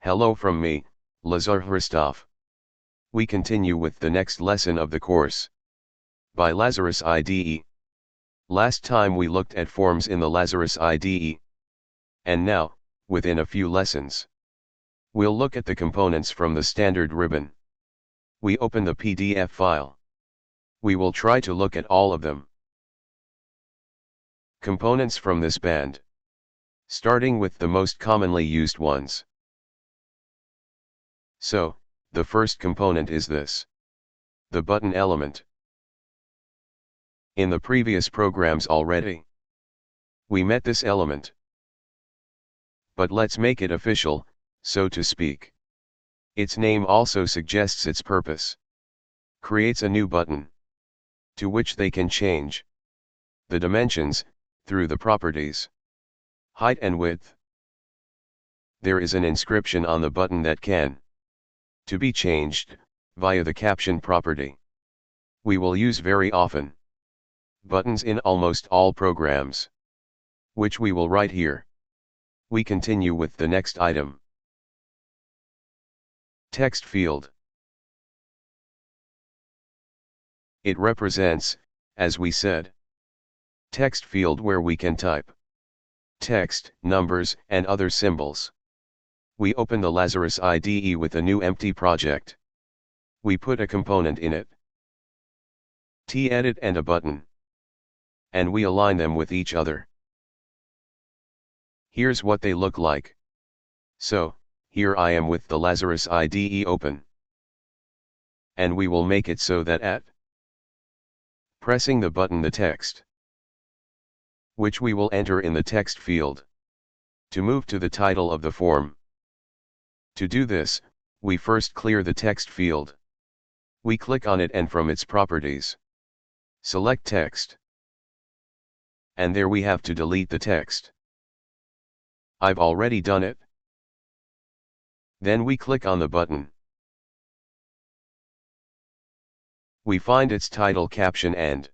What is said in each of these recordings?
Hello from me, Lazarus. We continue with the next lesson of the course. By Lazarus IDE. Last time we looked at forms in the Lazarus IDE. And now, within a few lessons, we'll look at the components from the standard ribbon. We open the PDF file. We will try to look at all of them. Components from this band. Starting with the most commonly used ones. So, the first component is this. The button element. In the previous programs already, we met this element. But let's make it official, so to speak. Its name also suggests its purpose. Creates a new button, to which they can change the dimensions, through the properties, height and width. There is an inscription on the button that can to be changed via the caption property. We will use very often buttons in almost all programs, which we will write here. We continue with the next item. Text field. It represents, as we said, text field where we can type text, numbers, and other symbols. We open the Lazarus IDE with a new empty project. We put a component in it, TEdit and a button, and we align them with each other. Here's what they look like. So, here I am with the Lazarus IDE open. And we will make it so that at pressing the button, the text, which we will enter in the text field, to move to the title of the form. To do this, we first clear the text field. We click on it and from its properties, select text. And there we have to delete the text. I've already done it. Then we click on the button. We find its title, caption, and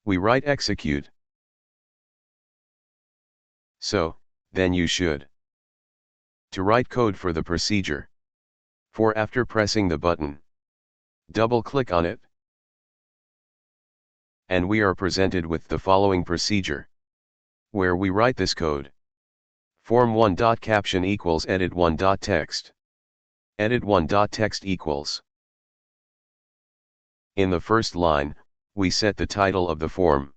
we write execute. So, then you should to write code for the procedure. For after pressing the button, double click on it, and we are presented with the following procedure, where we write this code. Form1.caption equals edit1.text. Edit1.text equals. In the first line, we set the title of the form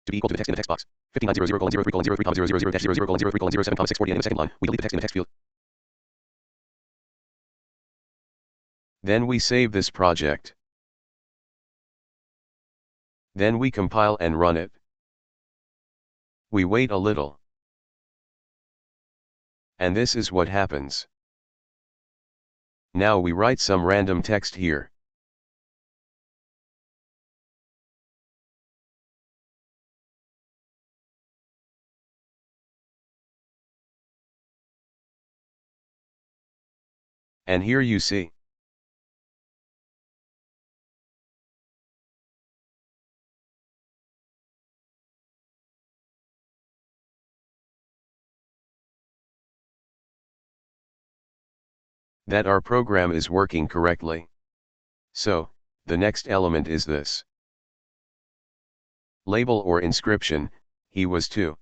to be equal to the text in the text box. 5900:03:003:003.000-000-007,640, and in the second line, we delete the text in the text field. Then we save this project. Then we compile and run it. We wait a little. And this is what happens. Now we write some random text here. And here you see. That our program is working correctly. So, the next element is this label or inscription. He was too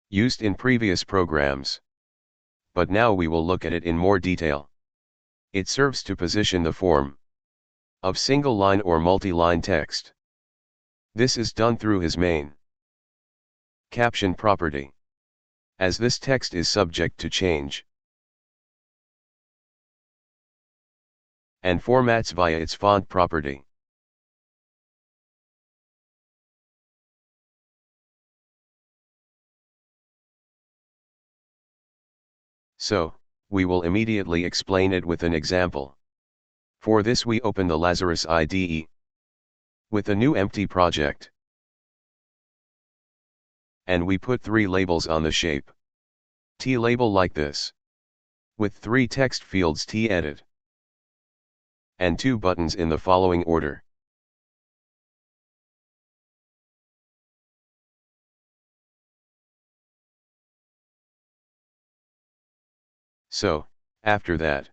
used in previous programs. But now we will look at it in more detail. It serves to position the form of single line or multi-line text. This is done through his main caption property, as this text is subject to change, and formats via its font property. So, we will immediately explain it with an example. For this we open the Lazarus IDE with a new empty project. And we put 3 labels on the shape TLabel like this, with 3 text fields TEdit, and 2 buttons in the following order. So, after that,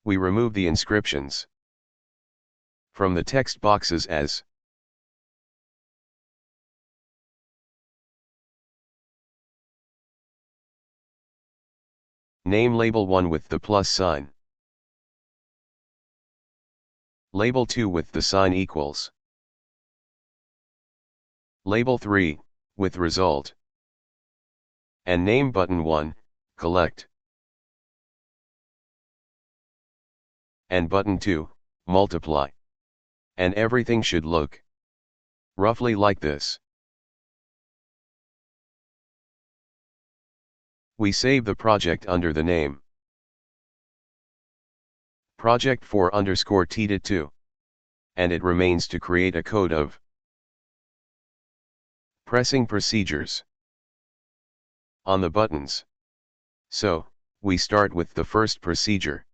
we remove the inscriptions from the text boxes as name label 1 with the plus sign, label 2 with the sign equals, label 3, with result, and name button 1, collect, and button 2, multiply. And everything should look roughly like this. We save the project under the name project for _TEdit 2. And it remains to create a code of pressing procedures on the buttons. So, we start with the first procedure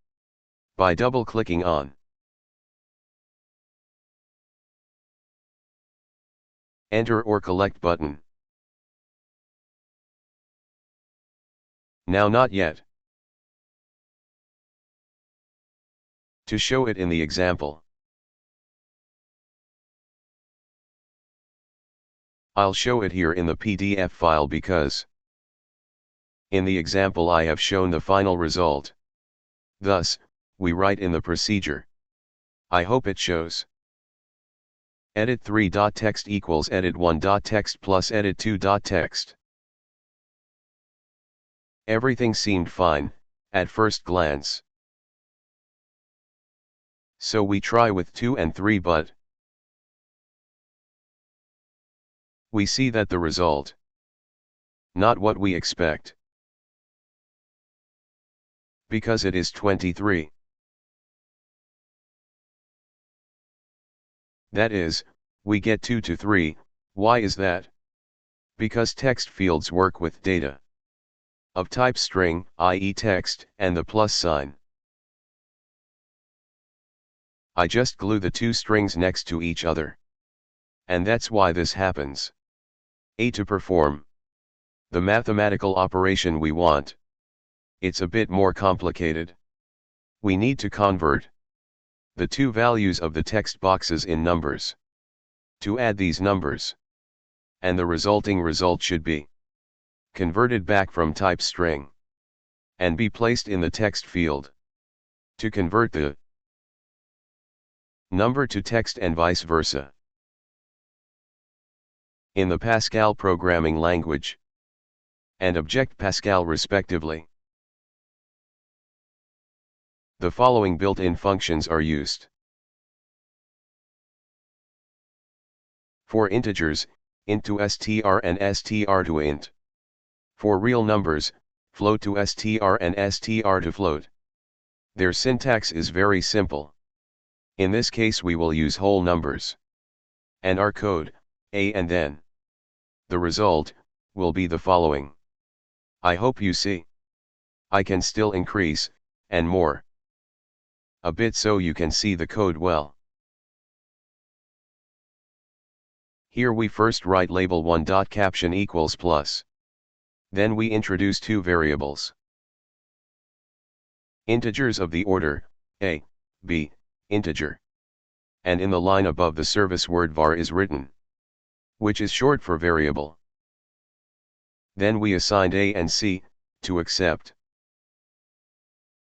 by double-clicking on Enter or Collect button. Now not yet. To show it in the example, I'll show it here in the PDF file because in the example I have shown the final result. Thus, we write in the procedure. I hope it shows. Edit3.text equals edit1.text plus edit2.text. Everything seemed fine, at first glance. So we try with 2 and 3 but we see that the result not what we expect. Because it is 23. That is, we get 2 to 3, why is that? Because text fields work with data of type string, i.e. text, and the plus sign. I just glue the two strings next to each other. And that's why this happens. To perform the mathematical operation we want, it's a bit more complicated. We need to convert the two values of the text boxes in numbers. To add these numbers, and the resulting result should be converted back from type string and be placed in the text field. To convert the number to text and vice versa. In the Pascal programming language and Object Pascal respectively, the following built-in functions are used. For integers, int to str and str to int. For real numbers, float to str and str to float. Their syntax is very simple. In this case we will use whole numbers. And our code, and then the result will be the following. I hope you see. I can still increase, and more. A bit so you can see the code well. Here we first write label 1.caption equals plus. Then we introduce two variables. Integers of the order, a, b, integer. And in the line above the service word var is written, which is short for variable. Then we assigned a and c, to accept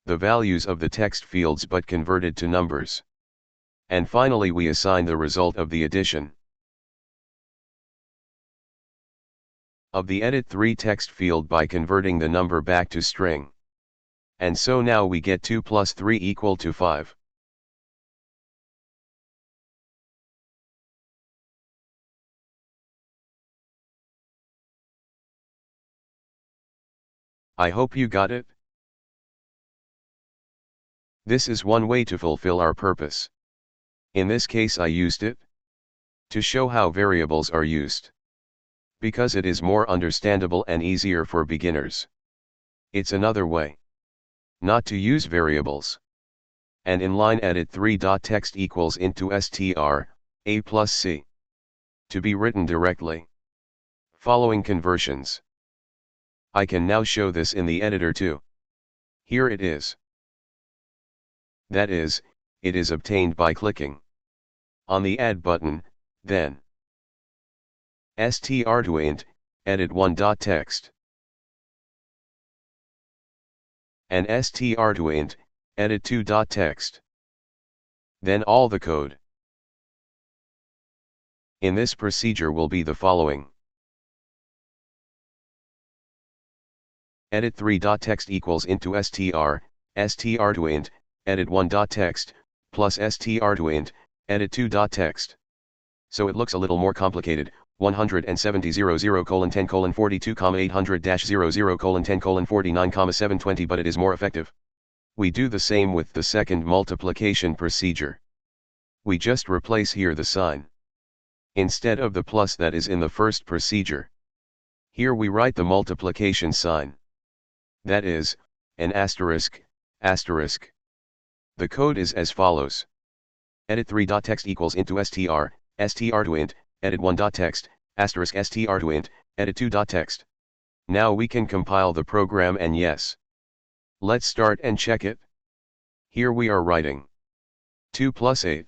the values of the text fields but converted to numbers. And finally we assign the result of the addition of the edit3 text field by converting the number back to string. And so now we get 2 plus 3 equal to 5. I hope you got it. This is one way to fulfill our purpose. In this case I used it to show how variables are used, because it is more understandable and easier for beginners. It's another way not to use variables. And in line edit3.text equals into str, a plus c. To be written directly. Following conversions. I can now show this in the editor too. Here it is. That is, it is obtained by clicking on the Add button, then str2int, edit1.text, and str2int, edit2.text. Then all the code in this procedure will be the following. Edit3.text equals into str2int, edit1.text, plus str2int, edit2.text. So it looks a little more complicated, 170:10:42,800-00:10:49,720, but it is more effective. We do the same with the second multiplication procedure. We just replace here the sign instead of the plus that is in the first procedure. Here we write the multiplication sign. That is, an asterisk, asterisk. The code is as follows. Edit3.text equals into str2int, edit1.text, asterisk str2int, edit2.text. Now we can compile the program and yes. Let's start and check it. Here we are writing 2 plus 8.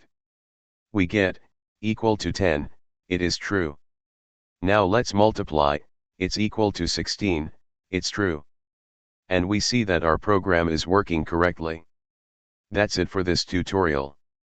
We get, equal to 10, it is true. Now let's multiply, it's equal to 16, it's true. And we see that our program is working correctly. That's it for this tutorial.